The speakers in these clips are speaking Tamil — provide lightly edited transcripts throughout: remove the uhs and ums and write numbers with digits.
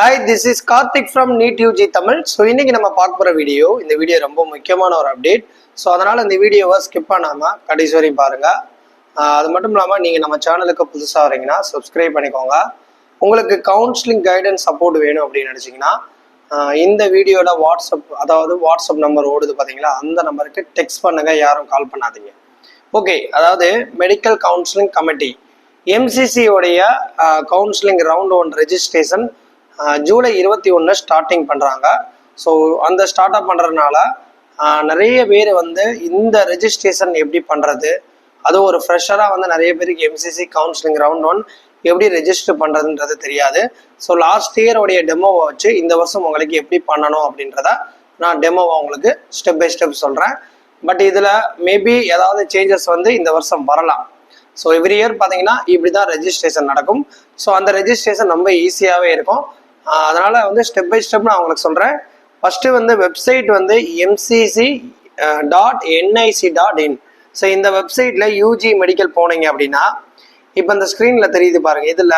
Hi, this is Karthik from NEET UG Tamil. So இன்னைக்கு நம்ம பார்க்க போற வீடியோ இந்த வீடியோ ரொம்ப முக்கியமான ஒரு அப்டேட். ஸோ அதனால இந்த வீடியோவை ஸ்கிப் பண்ணாம கடைசி வரையும் பாருங்க. அது மட்டும் இல்லாமல் நீங்கள் நம்ம சேனலுக்கு புதுசாக வரீங்கன்னா சப்ஸ்கிரைப் பண்ணிக்கோங்க. உங்களுக்கு கவுன்சிலிங் கைடன்ஸ் சப்போர்ட் வேணும் அப்படின்னு நினச்சிங்கன்னா இந்த வீடியோவில் வாட்ஸ்அப் நம்பர் ஓடுது பார்த்தீங்களா, அந்த நம்பருக்கு டெக்ஸ்ட் பண்ணுங்க, யாரும் கால் பண்ணாதீங்க. ஓகே, அதாவது மெடிக்கல் கவுன்சிலிங் கமிட்டி எம்சிசியோடைய counselling round 1 registration July 21 starting பண்ணுறாங்க. ஸோ அந்த ஸ்டார்ட் அப் பண்ணுறதுனால நிறைய பேர் வந்து இந்த ரெஜிஸ்ட்ரேஷன் எப்படி பண்ணுறது, அது ஒரு ஃப்ரெஷராக வந்து நிறைய பேருக்கு எம்சிசி கவுன்சிலிங் ரவுண்ட் 1 எப்படி ரெஜிஸ்டர் பண்ணுறதுன்றது தெரியாது. ஸோ லாஸ்ட் இயரோடைய டெமோவை வச்சு இந்த வருஷம் உங்களுக்கு எப்படி பண்ணணும் அப்படின்றத நான் டெமோவை உங்களுக்கு ஸ்டெப் பை ஸ்டெப் சொல்கிறேன். பட் இதில் மேபி ஏதாவது சேஞ்சஸ் வந்து இந்த வருஷம் வரலாம். ஸோ எவ்ரி இயர் பார்த்தீங்கன்னா இப்படி தான் ரெஜிஸ்ட்ரேஷன் நடக்கும். ஸோ அந்த ரெஜிஸ்ட்ரேஷன் ரொம்ப ஈஸியாகவே இருக்கும். அதனால் வந்து ஸ்டெப் பை ஸ்டெப் நான் உங்களுக்கு சொல்கிறேன். ஃபஸ்ட்டு வந்து வெப்சைட் வந்து mcc.nic.in. ஸோ இந்த வெப்சைட்டில் யூஜி மெடிக்கல் போனீங்க அப்படின்னா இப்போ இந்த ஸ்க்ரீனில் தெரியுது பாருங்கள், இதில்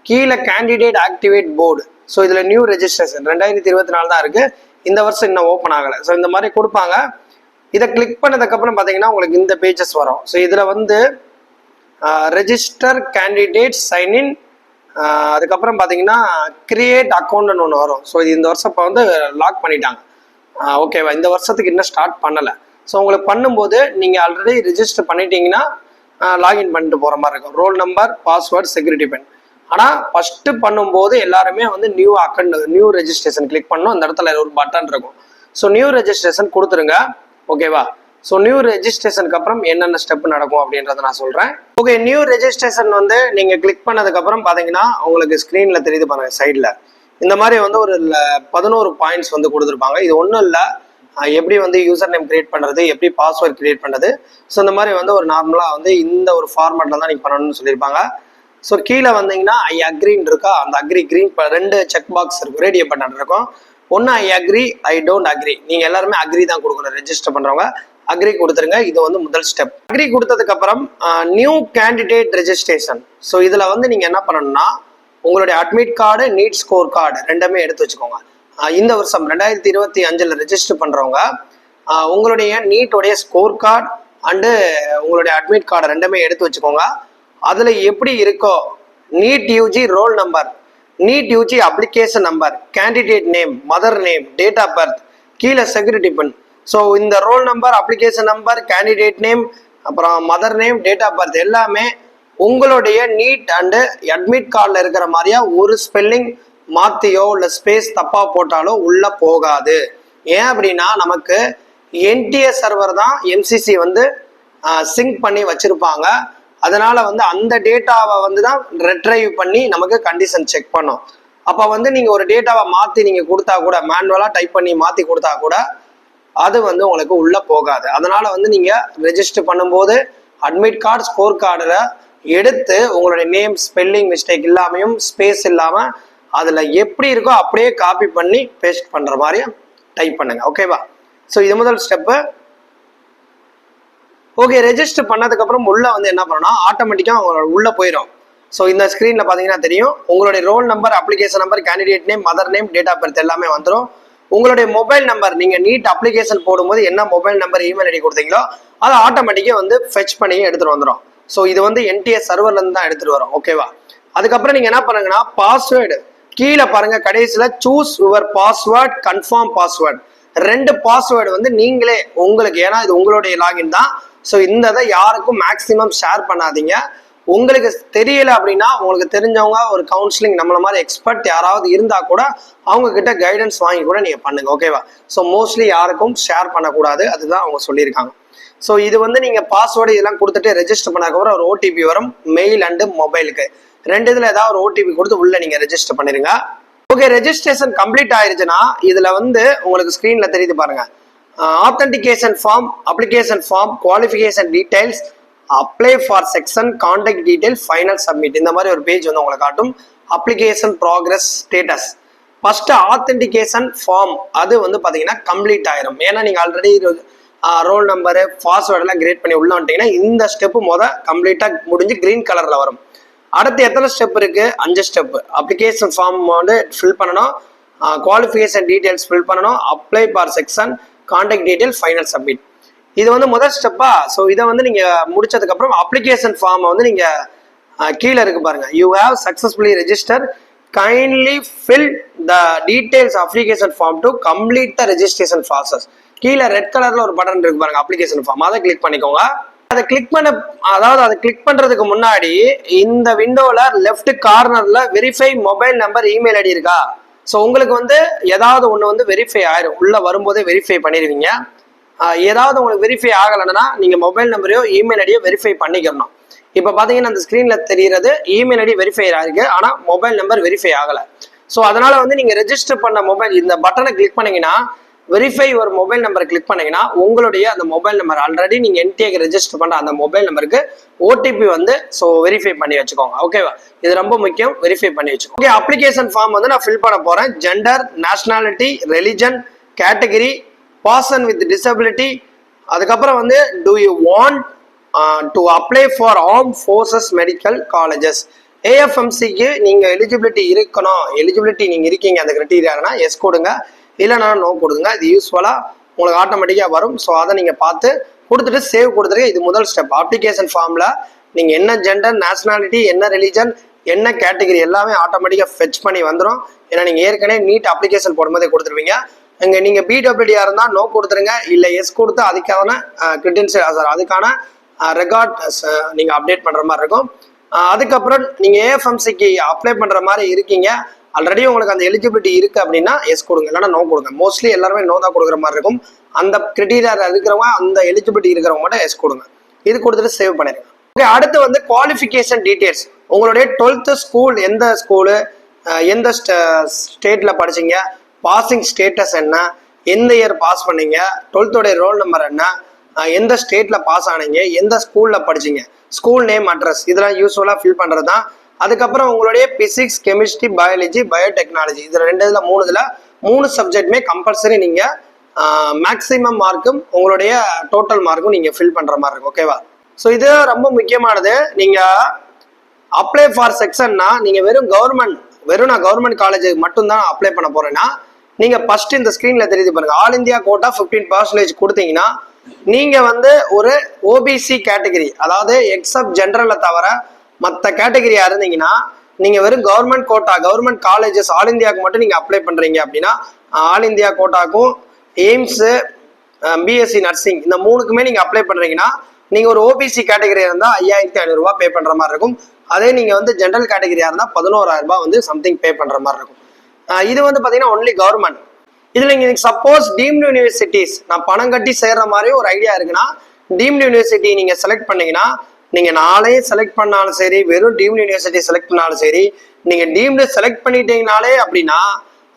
கீழே கேண்டிடேட் ஆக்டிவேட் போர்டு. ஸோ இதில் நியூ ரெஜிஸ்ட்ரேஷன் 2024 தான் இருக்குது, இந்த வருஷம் இன்னும் ஓப்பன் ஆகலை. ஸோ இந்த மாதிரி கொடுப்பாங்க. இதை கிளிக் பண்ணதுக்கப்புறம் பார்த்தீங்கன்னா உங்களுக்கு இந்த பேஜஸ் வரும். ஸோ இதில் வந்து ரெஜிஸ்டர் கேண்டிடேட் சைன்இன், அதுக்கப்புறம் பார்த்தீங்கன்னா கிரியேட் அக்கௌண்ட்னு ஒன்று வரும். ஸோ இது இந்த வருஷம் இப்போ வந்து லாக் பண்ணிட்டாங்க. ஓகேவா, இந்த வருஷத்துக்கு இன்னும் ஸ்டார்ட் பண்ணலை. ஸோ உங்களுக்கு பண்ணும்போது நீங்கள் ஆல்ரெடி ரிஜிஸ்டர் பண்ணிட்டீங்கன்னா லாகின் பண்ணிட்டு போகிற மாதிரி இருக்கும். ரோல் நம்பர், பாஸ்வேர்ட், செக்யூரிட்டி பின். ஆனால் ஃபஸ்ட்டு பண்ணும்போது எல்லாருமே வந்து new account, new registration click பண்ணணும். அந்த இடத்துல ஒரு பட்டன் இருக்கும். ஸோ நியூ ரெஜிஸ்ட்ரேஷன் கொடுத்துருங்க. ஓகேவா, ஸோ நியூ ரெஜிஸ்ட்ரேஷனுக்கு அப்புறம் என்னென்ன ஸ்டெப் நடக்கும் அப்படின்றத நான் சொல்கிறேன். ஓகே, நியூ ரெஜிஸ்ட்ரேஷன் வந்து நீங்கள் கிளிக் பண்ணதுக்கப்புறம் பார்த்தீங்கன்னா உங்களுக்கு ஸ்க்ரீனில் தெரியுது பாருங்கள், சைடில் இந்த மாதிரி வந்து ஒரு 11 பாயிண்ட்ஸ் வந்து கொடுத்துருப்பாங்க. இது ஒன்றும் இல்லை, எப்படி வந்து யூசர் நேம் கிரியேட் பண்ணுறது, எப்படி பாஸ்வேர்ட் கிரியேட் பண்ணுறது. ஸோ இந்த மாதிரி வந்து ஒரு நார்மலாக வந்து இந்த ஒரு ஃபார்மேட்டில் தான் நீங்கள் பண்ணணும்னு சொல்லியிருப்பாங்க. ஸோ கீழே வந்தீங்கன்னா ஐ அக்ரின்னு இருக்கா, அந்த அக்ரி கிரீன் 2 செக் பாக்ஸ் இருக்கும், ரேடியோ பட்டன் இருக்கும். ஒன்று I agree, I don't agree. நீங்கள் எல்லாருமே அக்ரி தான் கொடுக்கணும். ரெஜிஸ்டர் பண்ணுறவங்க அக்ரி கொடுத்துருங்க. இது வந்து முதல் ஸ்டெப். அக்ரி கொடுத்ததுக்கு அப்புறம் நியூ கேண்டிடேட் ரெஜிஸ்ட்ரேஷன். ஸோ இதில் வந்து நீங்கள் என்ன பண்ணணும்னா உங்களுடைய admit card, NEET score card ரெண்டுமே எடுத்து வச்சுக்கோங்க. இந்த வருஷம் 2025 ரெஜிஸ்டர் பண்ணுறவங்க உங்களுடைய நீட்டோடைய ஸ்கோர் கார்டு அண்டு உங்களுடைய அட்மிட் கார்டு ரெண்டுமே எடுத்து வச்சுக்கோங்க. அதில் எப்படி இருக்கோ NEET UG roll number, NEET UG application number, candidate name, mother name, date of birth, கீழே செக்யூரிட்டி பின். ஸோ இந்த roll number, application number, candidate name, அப்புறம் mother name, date of birth எல்லாமே உங்களுடைய நீட் அண்டு அட்மிட் கார்டில் இருக்கிற மாதிரியா ஒரு ஸ்பெல்லிங் மாற்றியோ இல்லை ஸ்பேஸ் தப்பாக போட்டாலோ உள்ளே போகாது. ஏன் அப்படின்னா நமக்கு என்டிஎஸ் சர்வர் தான் எம்சிசி வந்து சிங்க் பண்ணி வச்சுருப்பாங்க. அதனால் வந்து அந்த டேட்டாவை வந்து தான் ரெட்ரைவ் பண்ணி நமக்கு கண்டிஷன் செக் பண்ணும். அப்போ வந்து நீங்கள் ஒரு டேட்டாவை மாற்றி நீங்கள் கொடுத்தா கூட, மேனுவலாக டைப் பண்ணி மாற்றி கொடுத்தா கூட அது வந்து உங்களுக்கு உள்ளே போகாது. அதனால் வந்து நீங்கள் ரெஜிஸ்டர் பண்ணும்போது அட்மிட் கார்டு, ஸ்கோர் கார்டில் எடுத்து உங்களுடைய நேம், ஸ்பெல்லிங் மிஸ்டேக் இல்லாமையும் ஸ்பேஸ் இல்லாமல் அதில் எப்படி இருக்கோ அப்படியே காப்பி பண்ணி பேஸ்ட் பண்ணுற மாதிரி டைப் பண்ணுங்க. ஓகேவா, ஸோ இது முதல் ஸ்டெப்பு. ஓகே, ரெஜிஸ்டர் பண்ணதுக்கப்புறம் உள்ளே வந்து என்ன பண்ணணும்னா ஆட்டோமேட்டிக்காக உங்களோட உள்ளே போயிடும். ஸோ இந்த ஸ்க்ரீனில் பார்த்தீங்கன்னா தெரியும், உங்களுடைய roll number, application number, candidate name, mother name, date of birth எல்லாமே வந்துடும். உங்களுடைய மொபைல் நம்பர், நீங்கள் நீட் அப்ளிகேஷன் போடும்போது என்ன மொபைல் நம்பர், இமெயில் ஐடி கொடுத்தீங்களோ அதை ஆட்டோமேட்டிக்காக வந்து ஃபெச் பண்ணி எடுத்துகிட்டு வந்துடும். ஸோ இது வந்து என்டிஎஸ் சர்வர்லேருந்து தான் எடுத்துகிட்டு வரும். ஓகேவா, அதுக்கப்புறம் நீங்கள் என்ன பண்ணுங்கன்னா பாஸ்வேர்டு கீழே பாருங்க, கடைசியில் choose your password, confirm password, 2 password வந்து நீங்களே உங்களுக்கு, ஏன்னா இது உங்களுடைய லாகின் தான். ஸோ இந்த இதை யாருக்கும் மேக்ஸிமம் ஷேர் பண்ணாதீங்க. உங்களுக்கு தெரியல அப்படின்னா உங்களுக்கு தெரிஞ்சவங்க ஒரு கவுன்சிலிங் நம்மள மாதிரி எக்ஸ்பர்ட் யாராவது இருந்தால் கூட அவங்க கிட்ட கைடன்ஸ் வாங்கி கூட நீங்கள் பண்ணுங்க. ஓகேவா, ஸோ மோஸ்ட்லி யாருக்கும் ஷேர் பண்ணக்கூடாது, அதுதான் அவங்க சொல்லியிருக்காங்க. ஸோ இது வந்து நீங்கள் பாஸ்வேர்டு இதெல்லாம் கொடுத்துட்டு ரெஜிஸ்டர் பண்ணதுக்கப்புறம் ஒரு ஓடிபி வரும், மெயில் அண்டு மொபைலுக்கு 2 இதில் ஏதாவது ஒரு ஓடிபி கொடுத்து உள்ளே நீங்கள் ரெஜிஸ்டர் பண்ணிடுங்க. ஓகே, ரெஜிஸ்ட்ரேஷன் கம்ப்ளீட் ஆயிடுச்சுன்னா இதில் வந்து உங்களுக்கு ஸ்க்ரீனில் தெரியுது பாருங்க, authentication form, application form, qualification details, apply for section, contact detail, final submit, இந்த மாதிரி ஒரு பேஜ் வந்து உங்களை காட்டும். Application progress status. First authentication form அது வந்து பார்த்தீங்கன்னா கம்ப்ளீட் ஆயிரும். ஏன்னா நீங்கள் ஆல்ரெடி ரோல் நம்பரு, பாஸ்வேர்டெல்லாம் கிரியேட் பண்ணி உள்ள வந்துட்டீங்கன்னா இந்த ஸ்டெப்பு கம்ப்ளீட்டாக முடிஞ்சு க்ரீன் கலரில் வரும். அடுத்து எத்தனை ஸ்டெப் இருக்கு? 5 ஸ்டெப். அப்ளிகேஷன் ஃபார்ம் வந்து ஃபில் பண்ணணும், குவாலிஃபிகேஷன் டீடைல்ஸ் ஃபில் பண்ணணும், apply for section, contact detail, final submit. இது வந்து முதல் ஸ்டெப்பா. ஸோ இதை வந்து நீங்க முடிச்சதுக்கு அப்புறம் அப்ளிகேஷன் ஃபார்ம் வந்து நீங்க கீழே இருக்கு பாருங்க, you have successfully register, kindly fill the details application form to complete the registration process. கீழே ரெட் கலர்ல ஒரு பட்டன் இருக்கு பாருங்க, அப்ளிகேஷன் ஃபார்ம், அதை கிளிக் பண்ணிக்கோங்க. அதை கிளிக் பண்ண, அதாவது அதை கிளிக் பண்றதுக்கு முன்னாடி இந்த விண்டோல லெஃப்ட் கார்னர்ல verify mobile number, email ID இருக்கா? ஸோ உங்களுக்கு வந்து ஏதாவது ஒன்று வந்து வெரிஃபை ஆயிரும், உள்ள வரும்போதே வெரிஃபை பண்ணிடுவீங்க. ஏதாவது உங்களுக்கு வெரிஃபை ஆகலைன்னா நீங்க மொபைல் நம்பரையோ இமெயில் ஐடியோ வெரிஃபை பண்ணிக்கணும். இப்போ பார்த்தீங்கன்னா அந்த ஸ்க்ரீன்ல தெரிகிறது இமெயில் ஐடி வெரிஃபை ஆயிருக்கு, ஆனால் மொபைல் நம்பர் வெரிஃபை ஆகலை. ஸோ அதனால வந்து நீங்க ரெஜிஸ்டர் பண்ண மொபைல், இந்த பட்டனை கிளிக் பண்ணீங்கன்னா வெரிஃபை ஒரு மொபைல் நம்பரை கிளிக் பண்ணீங்கன்னா உங்களுடைய அந்த மொபைல் நம்பர் ஆல்ரெடி நீங்க என்டிஏக்கு ரெஜிஸ்டர் பண்ற அந்த மொபைல் நம்பருக்கு ஓடிபி வந்து ஸோ வெரிஃபை பண்ணி வச்சுக்கோங்க. ஓகேவா? இது ரொம்ப முக்கியம், வெரிஃபை பண்ணி வச்சுக்கோங்க. ஓகே, அப்ளிகேஷன் ஃபார்ம் வந்து நான் ஃபில் பண்ண போறேன். Gender, nationality, religion, category, person with disability, அதுக்கப்புறம் வந்து do you want to apply for armed forces medical colleges. ஏஎஃப்எம்சிக்கு நீங்க எலிஜிபிலிட்டி இருக்கணும், எலிஜிபிலிட்டி நீங்க இருக்கீங்க அந்த கிரைட்டீரியானா எஸ் கொடுங்க, இல்லைனா நோ கொடுங்க. இது யூஸ்ஃபுல்லா உங்களுக்கு ஆட்டோமேட்டிக்காக வரும். ஸோ அதை நீங்க பார்த்து கொடுத்துட்டு சேவ் கொடுத்துருங்க. இது முதல் ஸ்டெப். அப்ளிகேஷன் ஃபார்ம்ல நீங்க என்ன ஜெண்டர், நேஷனாலிட்டி, என்ன ரிலிஜன், என்ன கேட்டகரி எல்லாமே ஆட்டோமேட்டிக்காக ஃபெச் பண்ணி வந்துடும். ஏன்னா நீங்க ஏற்கனவே நீட் அப்ளிகேஷன் போடும்போதே கொடுத்துருவீங்க. இங்க நீங்க பிடபிள்யூடியா இருந்தா நோ கொடுத்துருங்க, இல்ல எஸ் கொடுத்து அதுக்கான கிரெடென்ஷியல், அதுக்கான ரெக்கார்ட் நீங்க அப்டேட் பண்ற மாதிரி இருக்கும். அதுக்கப்புறம் நீங்க ஏஎஃப்எம்சிக்கு அப்ளை பண்ற மாதிரி இருக்கீங்க, ஆல்ரெடி உங்களுக்கு அந்த எலிஜிபிலிட்டி இருக்கு அப்படின்னா எஸ் கொடுங்க, இல்லைன்னா நோ கொடுங்க. மோஸ்ட்லி எல்லாருமே நோ தான் கொடுக்குற மாதிரி இருக்கும். அந்த கிரைட்டீரியா இருக்கிறவங்க, அந்த எலிஜிபிலிட்டி இருக்கிறவங்க மட்டும் எஸ் கொடுங்க. இது கொடுத்துட்டு சேவ் பண்ணிருங்க. ஓகே, அடுத்து வந்து குவாலிஃபிகேஷன் டீடைல்ஸ். உங்களுடைய 12th ஸ்கூல், எந்த ஸ்கூலு, எந்த ஸ்டேட்ல படிச்சீங்க, பாசிங் ஸ்டேட்டஸ் என்ன, எந்த இயர் பாஸ் பண்ணீங்க, 12th ரோல் நம்பர் என்ன, எந்த ஸ்டேட்ல பாஸ் ஆனீங்க, எந்த ஸ்கூல்ல படிச்சீங்க, ஸ்கூல் நேம், அட்ரஸ், இதெல்லாம் யூஸ்ஃபுல்லா ஃபில் பண்றது தான். அதுக்கப்புறம் உங்களுடைய பிசிக்ஸ், கெமிஸ்ட்ரி, பயாலஜி, பயோடெக்னாலஜி, இதுல 3 சப்ஜெக்ட்மே கம்பல்சரி நீங்க மேக்ஸிமம் மார்க்கும் உங்களுடைய டோட்டல் மார்க்கும் நீங்க ஃபில் பண்ற மாதிரி இருக்கும். ஓகேவா? ஸோ இது ரொம்ப முக்கியமானது. நீங்க அப்ளை ஃபார் செக்ஷன்னா நீங்க நான் கவர்மெண்ட் காலேஜுக்கு மட்டும்தான் அப்ளை பண்ண போறேன்னா நீங்க ஃபர்ஸ்ட் இந்த ஸ்கிரீன்ல தெரியுது பாருங்க, ஆல் இந்தியா கோட்டா 15% கொடுத்தீங்கன்னா நீங்க வந்து ஒரு ஓபிசி கேட்டகரி, அதாவது எக்ஸப்ட் ஜெனரலை தவிர மற்ற கேட்டகரியா இருந்தீங்கன்னா நீங்க வெறும் government quota, government colleges all இந்தியாவுக்கு மட்டும் நீங்க அப்ளை பண்றீங்க அப்படின்னா ஆல் இந்தியா கோட்டாக்கும் எய்ம்ஸ், பிஎஸ்சி நர்சிங், இந்த 3க்குமே நீங்க அப்ளை பண்றீங்கன்னா நீங்க ஒரு ஓபிசி கேட்டகரியா இருந்தா 5500 ரூபாய் பே பண்ற மாதிரி இருக்கும். அதே நீங்க வந்து ஜெனரல் கேட்டகரியா இருந்தா 11000 ரூபாய் வந்து சம்திங் பே பண்ற மாதிரி இருக்கும். இது வந்து பாத்தீங்கன்னா ஒன்லி கவர்மெண்ட். இதுல நீங்க சப்போஸ் டீம்டு யூனிவர்சிட்டிஸ், நான் பணம் கட்டி சேர்ற மாதிரி ஒரு ஐடியா இருக்குன்னா டீம்டு யூனிவர்சிட்டி நீங்க செலக்ட் பண்ணீங்கன்னா, நீங்க நாளையே செலக்ட் பண்ணாலும் சரி, வெறும் டீம்டு யூனிவர்சிட்டி செலக்ட் பண்ணாலும் சரி, நீங்க டீம்டு செலக்ட் பண்ணிட்டீங்கனாலே அப்படின்னா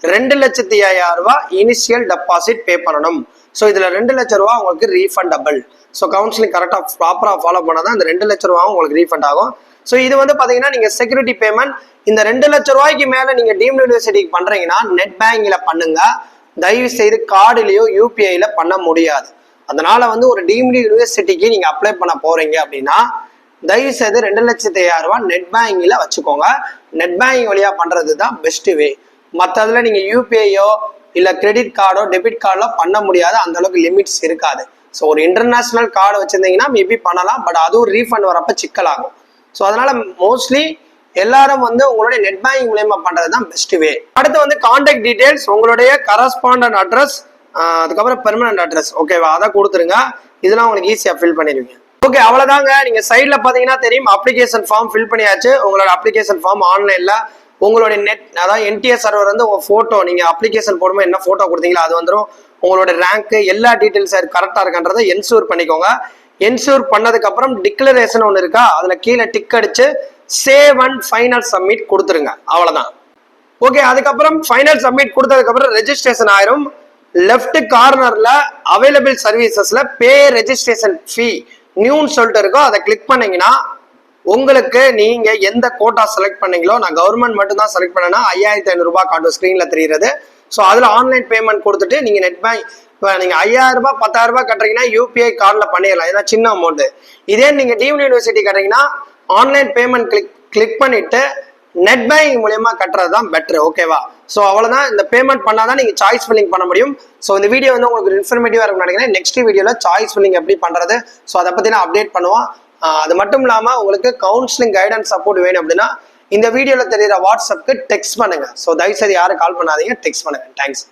2,05,000 ரூபாய் இனிஷியல் டெபாசிட் பே பண்ணணும். ஸோ இதுல 2 லட்சம் ரூபாய் உங்களுக்கு ரீஃபண்டபிள். ஸோ கவுன்சிலிங் கரெக்டா ப்ராப்பரா ஃபாலோ பண்ணாதான் இந்த 2 லட்சம் ரூபாயும் உங்களுக்கு ரீஃபண்ட் ஆகும். ஸோ இது வந்து பாத்தீங்கன்னா நீங்க செக்யூரிட்டி பேமெண்ட் இந்த 2 லட்சம் ரூபாய்க்கு மேல நீங்க டீம்டு யூனிவர்சிட்டிக்கு பண்றீங்கன்னா நெட் பேங்கிங்ல பண்ணுங்க. தயவு செய்து கார்டுலயோ யூபிஐல பண்ண முடியாது. அதனால வந்து ஒரு டீம்டு யூனிவர்சிட்டிக்கு நீங்க அப்ளை பண்ண போறீங்க அப்படின்னா தயவு செய்து 2,05,000 ரூபாய் நெட் பேங்கிங்ல வச்சுக்கோங்க. நெட் பேங்கிங் வழியா பண்றது தான் பெஸ்ட் வே. மற்றதுல நீங்க யூபிஐயோ இல்ல கிரெடிட் கார்டோ டெபிட் கார்டோ பண்ண முடியாது, அந்த அளவுக்கு லிமிட்ஸ் இருக்காது. ஸோ ஒரு இன்டர்நேஷனல் கார்டு வச்சிருந்தீங்கன்னா மேபி பண்ணலாம், பட் அதுவும் ரீஃபண்ட் வரப்ப சிக்கலாகும். ஸோ அதனால மோஸ்ட்லி எல்லாரும் வந்து உங்களுடைய நெட் பேங்கிங் மூலமா பண்றது தான் பெஸ்ட் வே. அடுத்து வந்து கான்டாக்ட் டீடைல்ஸ், உங்களுடைய கரஸ்பாண்டன்ட் அட்ரஸ், அதுக்கப்புறம் பெர்மனன்ட் அட்ரஸ். ஓகேவா? அதை கொடுத்துருங்க. இதெல்லாம் உங்களுக்கு ஈஸியா ஃபில் பண்ணிடுவீங்க. ஓகே, அவ்வளவுதாங்க. நீங்க சைட்ல பாத்தீங்கன்னா தெரியும், அப்ளிகேஷன் ஃபார்ம் ஃபில் பண்ணியாச்சு. உங்களோட அப்ளிகேஷன் ஃபார்ம் ஆன்லைன்ல உங்களுடைய நெட், அதாவது என்டிஎஸ் சர்வர் வந்து உங்க போட்டோ, நீங்க அப்ளிகேஷன் போடும்போது என்ன போட்டோ கொடுத்தீங்களோ அது வந்துடும். உங்களோட ரேங்க் எல்லா டீடைல்ஸ் கரெக்டா இருக்கான்றதை என்ஷூர் பண்ணிக்கோங்க. என்ஷூர் பண்ணதுக்கு அப்புறம் டிக்ளரேஷன் ஒன்று இருக்கா, அதுல கீழே டிக் அடிச்சு சேவ் அண்ட் ஃபைனல் சப்மிட் கொடுத்துருங்க. அவ்வளவுதான். ஓகே, அதுக்கப்புறம் ஃபைனல் சப்மிட் கொடுத்ததுக்கு அப்புறம் ரெஜிஸ்ட்ரேஷன் ஆயிரும். லெஃப்ட் கார்னர்ல அவைலபிள் சர்வீசஸ்ல பே ரெஜிஸ்ட்ரேஷன் ஃபீ நியூன்னு சொல்லிட்டு இருக்கோம். அதை கிளிக் பண்ணீங்கன்னா உங்களுக்கு நீங்க எந்த கோட்டா செலக்ட் பண்ணீங்களோ, நான் கவர்மெண்ட் மட்டும் தான் செலக்ட் பண்ணேன்னா 5,500 ரூபாய் காட்டும் ஸ்கிரீன்ல தெரியுறது. ஸோ அதுல ஆன்லைன் பேமெண்ட் கொடுத்துட்டு நீங்க நெட் பேங்க், நீங்க 5,000 ரூபாய் 10,000 ரூபாய் கட்டுறீங்கன்னா யூபிஐ கார்டில் பண்ணிடலாம், ஏன்னா சின்ன அமௌண்ட். இதே நீங்க டீம்டு யூனிவர்சிட்டி கட்டுறீங்கன்னா ஆன்லைன் பேமெண்ட் கிளிக் கிளிக் பண்ணிட்டு நெட் பேங்கிங் மூலியமா கட்டுறது தான் பெட்டர். ஓகேவா? ஸோ அவ்வளோதான். இந்த பேமெண்ட் பண்ணாதான் நீங்க சாய்ஸ் ஃபில்லிங் பண்ண முடியும். ஸோ இந்த வீடியோ வந்து உங்களுக்கு இன்ஃபர்மேட்டிவா இருக்கும்னு நினைக்கிறேன். நெக்ஸ்ட் வீடியோல சாய்ஸ் ஃபில்லிங் எப்படி பண்றது, ஸோ அதை பத்தி நான் அப்டேட் பண்ணுவோம். அது மட்டும் இல்லாம உங்களுக்கு கவுன்சிலிங் கைடன்ஸ் சப்போர்ட் வேணும் அப்படின்னா இந்த வீடியோல தெரியுற வாட்ஸ்அப்க்கு டெக்ஸ்ட் பண்ணுங்க. ஸோ தயவுசெய்து யாரும் கால் பண்ணாதீங்க, டெக்ஸ்ட் பண்ணுங்க. தேங்க்ஸ்.